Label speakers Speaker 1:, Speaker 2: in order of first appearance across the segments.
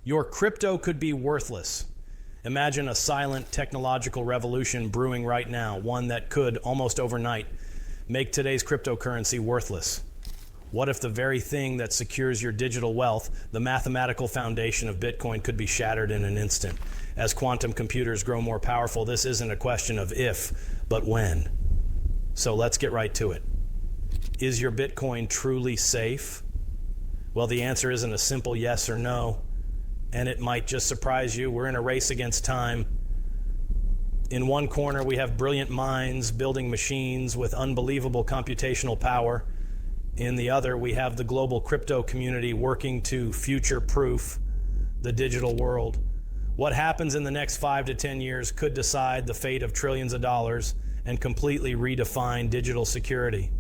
Speaker 1: Your crypto could be worthless. Imagine a silent technological revolution brewing right now, one that could, almost overnight, make today's cryptocurrency worthless. What if the very thing that secures your digital wealth, the mathematical foundation of Bitcoin, could be shattered in an instant? As quantum computers grow more powerful, this isn't a question of if, but when. So let's get right to it. Is your Bitcoin truly safe? Well, the answer isn't a simple yes or no. And it might just surprise you. We're in a race against time. In one corner, we have brilliant minds building machines with unbelievable computational power. In the other, we have the global crypto community working to future-proof the digital world. What happens in the next 5 to 10 years could decide the fate of trillions of dollars and completely redefine digital security.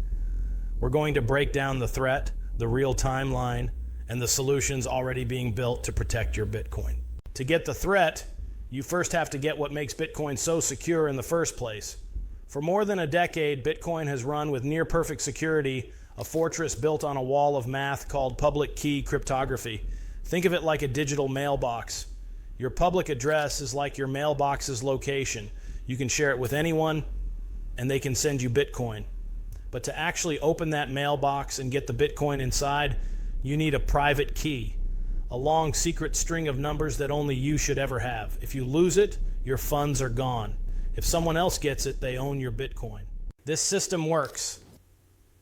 Speaker 1: We're going to break down the threat, the real timeline, and the solutions already being built to protect your Bitcoin. To get the threat, you first have to get what makes Bitcoin so secure in the first place. For more than a decade, Bitcoin has run with near perfect security, a fortress built on a wall of math called public key cryptography. Think of it like a digital mailbox. Your public address is like your mailbox's location. You can share it with anyone, and they can send you Bitcoin. But to actually open that mailbox and get the Bitcoin inside, you need a private key, a long secret string of numbers that only you should ever have. If you lose it, your funds are gone. If someone else gets it, they own your Bitcoin. This system works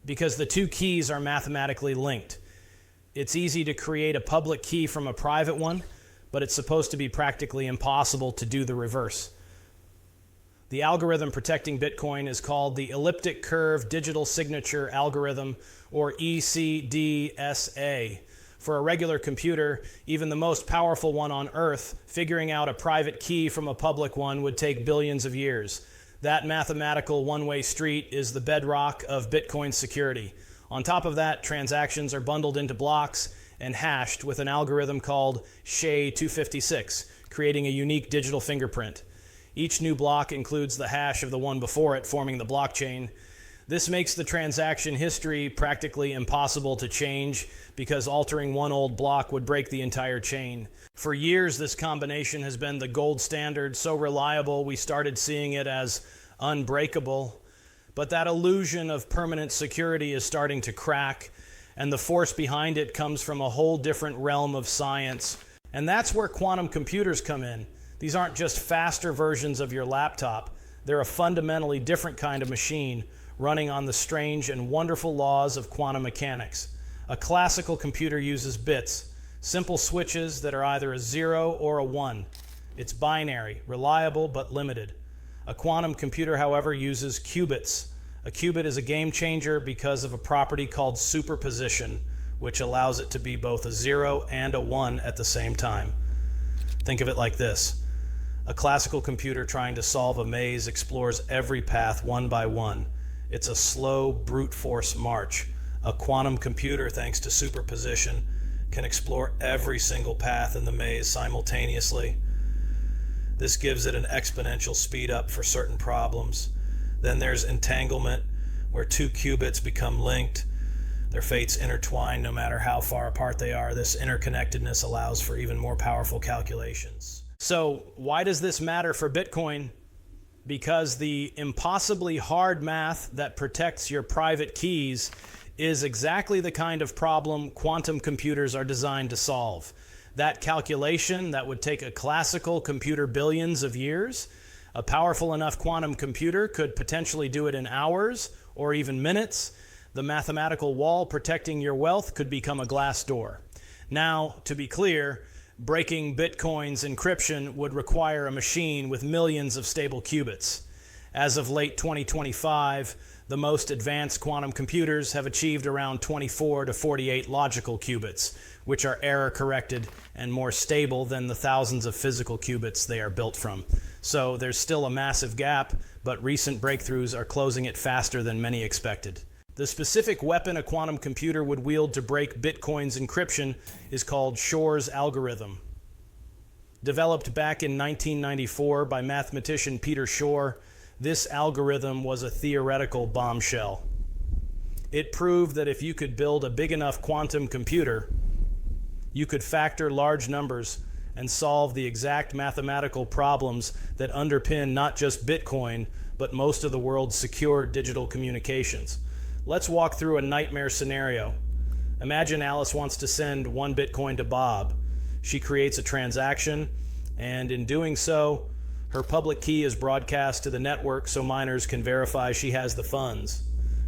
Speaker 1: because the two keys are mathematically linked. It's easy to create a public key from a private one, but it's supposed to be practically impossible to do the reverse. The algorithm protecting Bitcoin is called the elliptic curve digital signature algorithm, or ECDSA. For a regular computer, even the most powerful one on Earth, figuring out a private key from a public one would take billions of years. That mathematical one-way street is the bedrock of Bitcoin security. On top of that, transactions are bundled into blocks and hashed with an algorithm called SHA-256, creating a unique digital fingerprint. Each new block includes the hash of the one before it, forming the blockchain. This makes the transaction history practically impossible to change because altering one old block would break the entire chain. For years, this combination has been the gold standard, so reliable we started seeing it as unbreakable. But that illusion of permanent security is starting to crack, and the force behind it comes from a whole different realm of science. And that's where quantum computers come in. These aren't just faster versions of your laptop. They're a fundamentally different kind of machine running on the strange and wonderful laws of quantum mechanics. A classical computer uses bits, simple switches that are either a 0 or a 1. It's binary, reliable but limited. A quantum computer, however, uses qubits. A qubit is a game changer because of a property called superposition, which allows it to be both a 0 and a 1 at the same time. Think of it like this. A classical computer trying to solve a maze explores every path one by one. It's a slow, brute force march. A quantum computer, thanks to superposition, can explore every single path in the maze simultaneously. This gives it an exponential speed up for certain problems. Then there's entanglement, where two qubits become linked. Their fates intertwine no matter how far apart they are. This interconnectedness allows for even more powerful calculations. So why does this matter for Bitcoin? Because the impossibly hard math that protects your private keys is exactly the kind of problem quantum computers are designed to solve. That calculation that would take a classical computer billions of years, a powerful enough quantum computer could potentially do it in hours or even minutes. The mathematical wall protecting your wealth could become a glass door. Now, to be clear, breaking Bitcoin's encryption would require a machine with millions of stable qubits. As of late 2025, the most advanced quantum computers have achieved around 24 to 48 logical qubits, which are error-corrected and more stable than the thousands of physical qubits they are built from. So there's still a massive gap, but recent breakthroughs are closing it faster than many expected. The specific weapon a quantum computer would wield to break Bitcoin's encryption is called Shor's algorithm. Developed back in 1994 by mathematician Peter Shor, this algorithm was a theoretical bombshell. It proved that if you could build a big enough quantum computer, you could factor large numbers and solve the exact mathematical problems that underpin not just Bitcoin, but most of the world's secure digital communications. Let's walk through a nightmare scenario. Imagine Alice wants to send 1 Bitcoin to Bob. She creates a transaction, and in doing so, her public key is broadcast to the network so miners can verify she has the funds.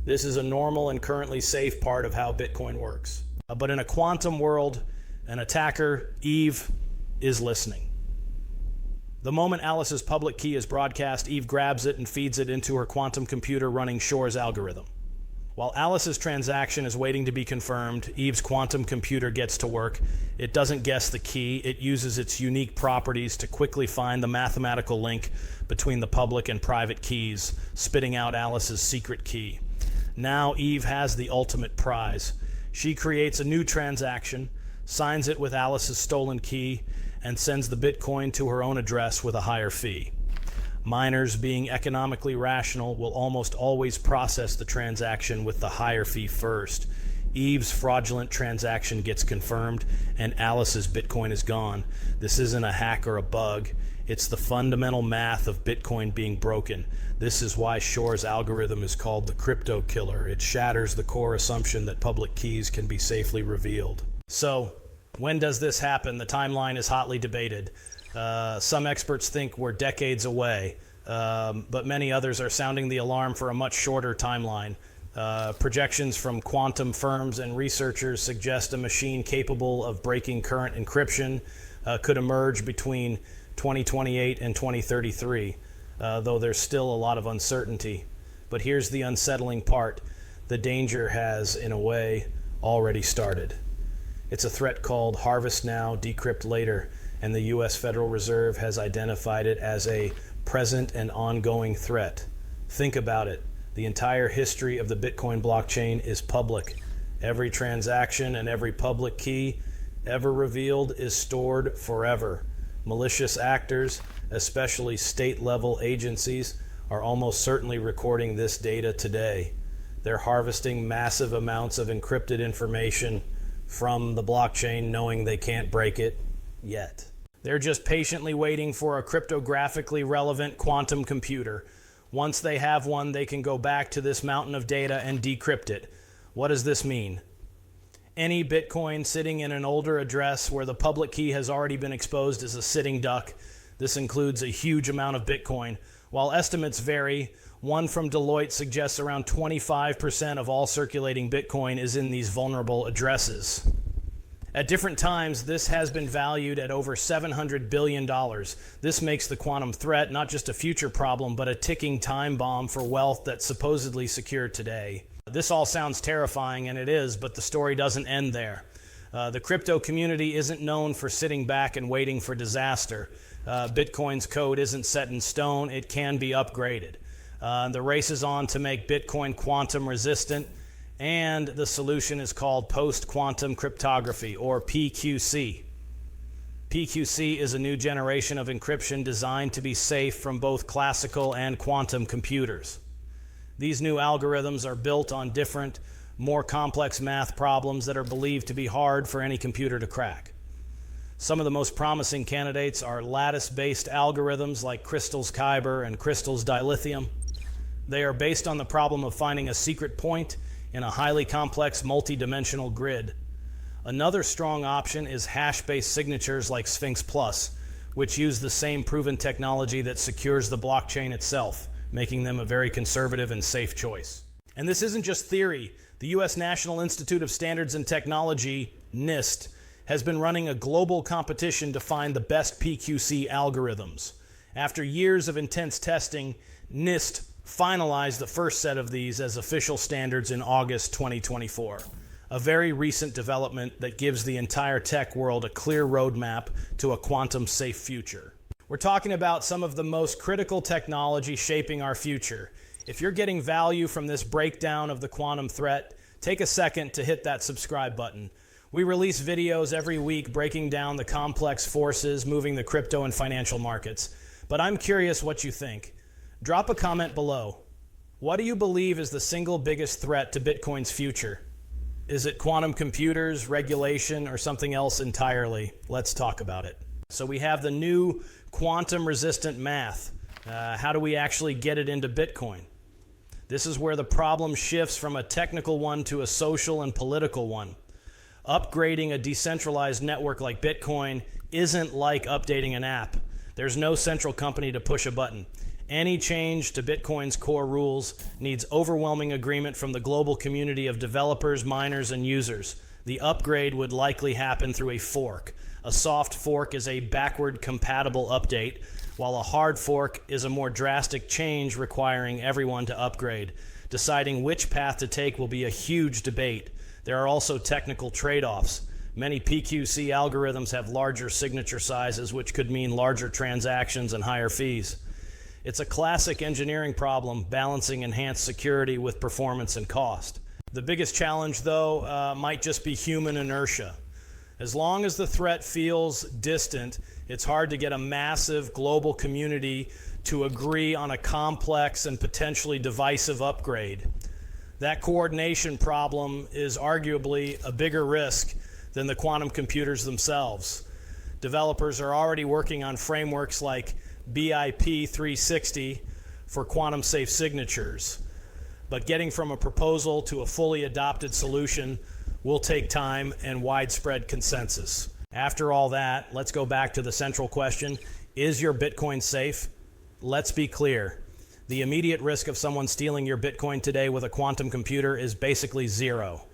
Speaker 1: This is a normal and currently safe part of how Bitcoin works. But in a quantum world, an attacker, Eve, is listening. The moment Alice's public key is broadcast, Eve grabs it and feeds it into her quantum computer running Shor's algorithm. While Alice's transaction is waiting to be confirmed, Eve's quantum computer gets to work. It doesn't guess the key. It uses its unique properties to quickly find the mathematical link between the public and private keys, spitting out Alice's secret key. Now Eve has the ultimate prize. She creates a new transaction, signs it with Alice's stolen key, and sends the Bitcoin to her own address with a higher fee. Miners, being economically rational, will almost always process the transaction with the higher fee first. Eve's fraudulent transaction gets confirmed, and Alice's Bitcoin is gone. This isn't a hack or a bug. It's the fundamental math of Bitcoin being broken. This is why Shor's algorithm is called the crypto killer. It shatters the core assumption that public keys can be safely revealed. So, when does this happen? The timeline is hotly debated. Some experts think we're decades away, but many others are sounding the alarm for a much shorter timeline. Projections from quantum firms and researchers suggest a machine capable of breaking current encryption could emerge between 2028 and 2033, though there's still a lot of uncertainty. But here's the unsettling part. The danger has, in a way, already started. It's a threat called harvest now, decrypt later, and the U.S. Federal Reserve has identified it as a present and ongoing threat. Think about it. The entire history of the Bitcoin blockchain is public. Every transaction and every public key ever revealed is stored forever. Malicious actors, especially state-level agencies, are almost certainly recording this data today. They're harvesting massive amounts of encrypted information from the blockchain, knowing they can't break it yet. They're just patiently waiting for a cryptographically relevant quantum computer. Once they have one, they can go back to this mountain of data and decrypt it. What does this mean? Any Bitcoin sitting in an older address where the public key has already been exposed is a sitting duck. This includes a huge amount of Bitcoin. While estimates vary, one from Deloitte suggests around 25% of all circulating Bitcoin is in these vulnerable addresses. At different times, this has been valued at over $700 billion. This makes the quantum threat not just a future problem, but a ticking time bomb for wealth that's supposedly secure today. This all sounds terrifying, and it is, but the story doesn't end there. The crypto community isn't known for sitting back and waiting for disaster. Bitcoin's code isn't set in stone. It can be upgraded. The race is on to make Bitcoin quantum resistant, and the solution is called post-quantum cryptography, or PQC. PQC is a new generation of encryption designed to be safe from both classical and quantum computers. These new algorithms are built on different, more complex math problems that are believed to be hard for any computer to crack. Some of the most promising candidates are lattice-based algorithms like Crystal's Kyber and Crystal's dilithium. They are based on the problem of finding a secret point in a highly complex multi-dimensional grid. Another strong option is hash-based signatures like Sphinx Plus, which use the same proven technology that secures the blockchain itself, making them a very conservative and safe choice. And this isn't just theory. The U.S. National Institute of Standards and Technology, NIST, has been running a global competition to find the best PQC algorithms. After years of intense testing, NIST finalized the first set of these as official standards in August 2024. A very recent development that gives the entire tech world a clear roadmap to a quantum-safe future. We're talking about some of the most critical technology shaping our future. If you're getting value from this breakdown of the quantum threat, take a second to hit that subscribe button. We release videos every week breaking down the complex forces moving the crypto and financial markets. But I'm curious what you think. Drop a comment below. What do you believe is the single biggest threat to Bitcoin's future? Is it quantum computers, regulation, or something else entirely? Let's talk about it. So we have the new quantum-resistant math. How do we actually get it into Bitcoin? This is where the problem shifts from a technical one to a social and political one. Upgrading a decentralized network like Bitcoin isn't like updating an app. There's no central company to push a button. Any change to Bitcoin's core rules needs overwhelming agreement from the global community of developers, miners, and users. The upgrade would likely happen through a fork. A soft fork is a backward-compatible update, while a hard fork is a more drastic change requiring everyone to upgrade. Deciding which path to take will be a huge debate. There are also technical trade-offs. Many PQC algorithms have larger signature sizes, which could mean larger transactions and higher fees. It's a classic engineering problem, balancing enhanced security with performance and cost. The biggest challenge, though, might just be human inertia. As long as the threat feels distant, it's hard to get a massive global community to agree on a complex and potentially divisive upgrade. That coordination problem is arguably a bigger risk than the quantum computers themselves. Developers are already working on frameworks like BIP 360 for quantum safe signatures. But getting from a proposal to a fully adopted solution will take time and widespread consensus. After all that, let's go back to the central question: is your Bitcoin safe? Let's be clear. The immediate risk of someone stealing your Bitcoin today with a quantum computer is basically zero.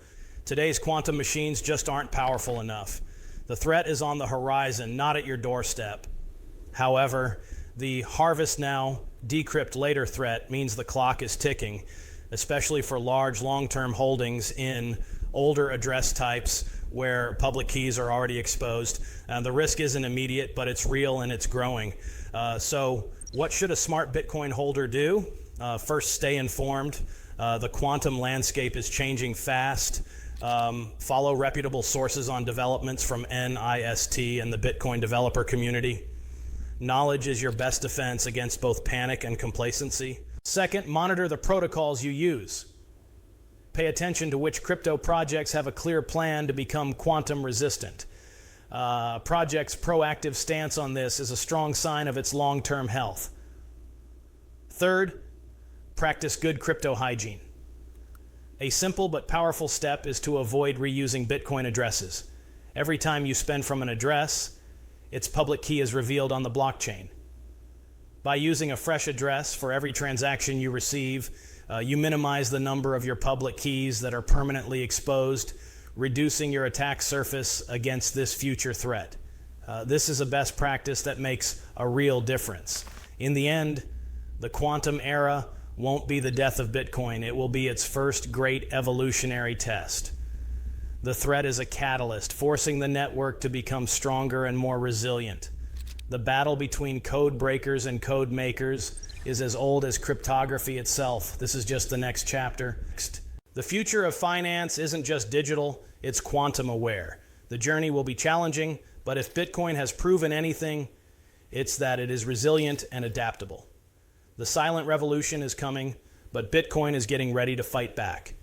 Speaker 1: Today's quantum machines just aren't powerful enough. The threat is on the horizon, not at your doorstep. However, the harvest now, decrypt later threat means the clock is ticking, especially for large long-term holdings in older address types where public keys are already exposed. The risk isn't immediate, but it's real and it's growing. So what should a smart Bitcoin holder do? First, stay informed. The quantum landscape is changing fast. Follow reputable sources on developments from NIST and the Bitcoin developer community. Knowledge is your best defense against both panic and complacency. Second, monitor the protocols you use. Pay attention to which crypto projects have a clear plan to become quantum resistant. A project's proactive stance on this is a strong sign of its long-term health. Third, practice good crypto hygiene. A simple but powerful step is to avoid reusing Bitcoin addresses. Every time you spend from an address, its public key is revealed on the blockchain. By using a fresh address for every transaction you receive, you minimize the number of your public keys that are permanently exposed, reducing your attack surface against this future threat. This is a best practice that makes a real difference. In the end, the quantum era won't be the death of Bitcoin. It will be its first great evolutionary test. The threat is a catalyst, forcing the network to become stronger and more resilient. The battle between code breakers and code makers is as old as cryptography itself. This is just the next chapter. The future of finance isn't just digital, it's quantum aware. The journey will be challenging, but if Bitcoin has proven anything, it's that it is resilient and adaptable. The silent revolution is coming, but Bitcoin is getting ready to fight back.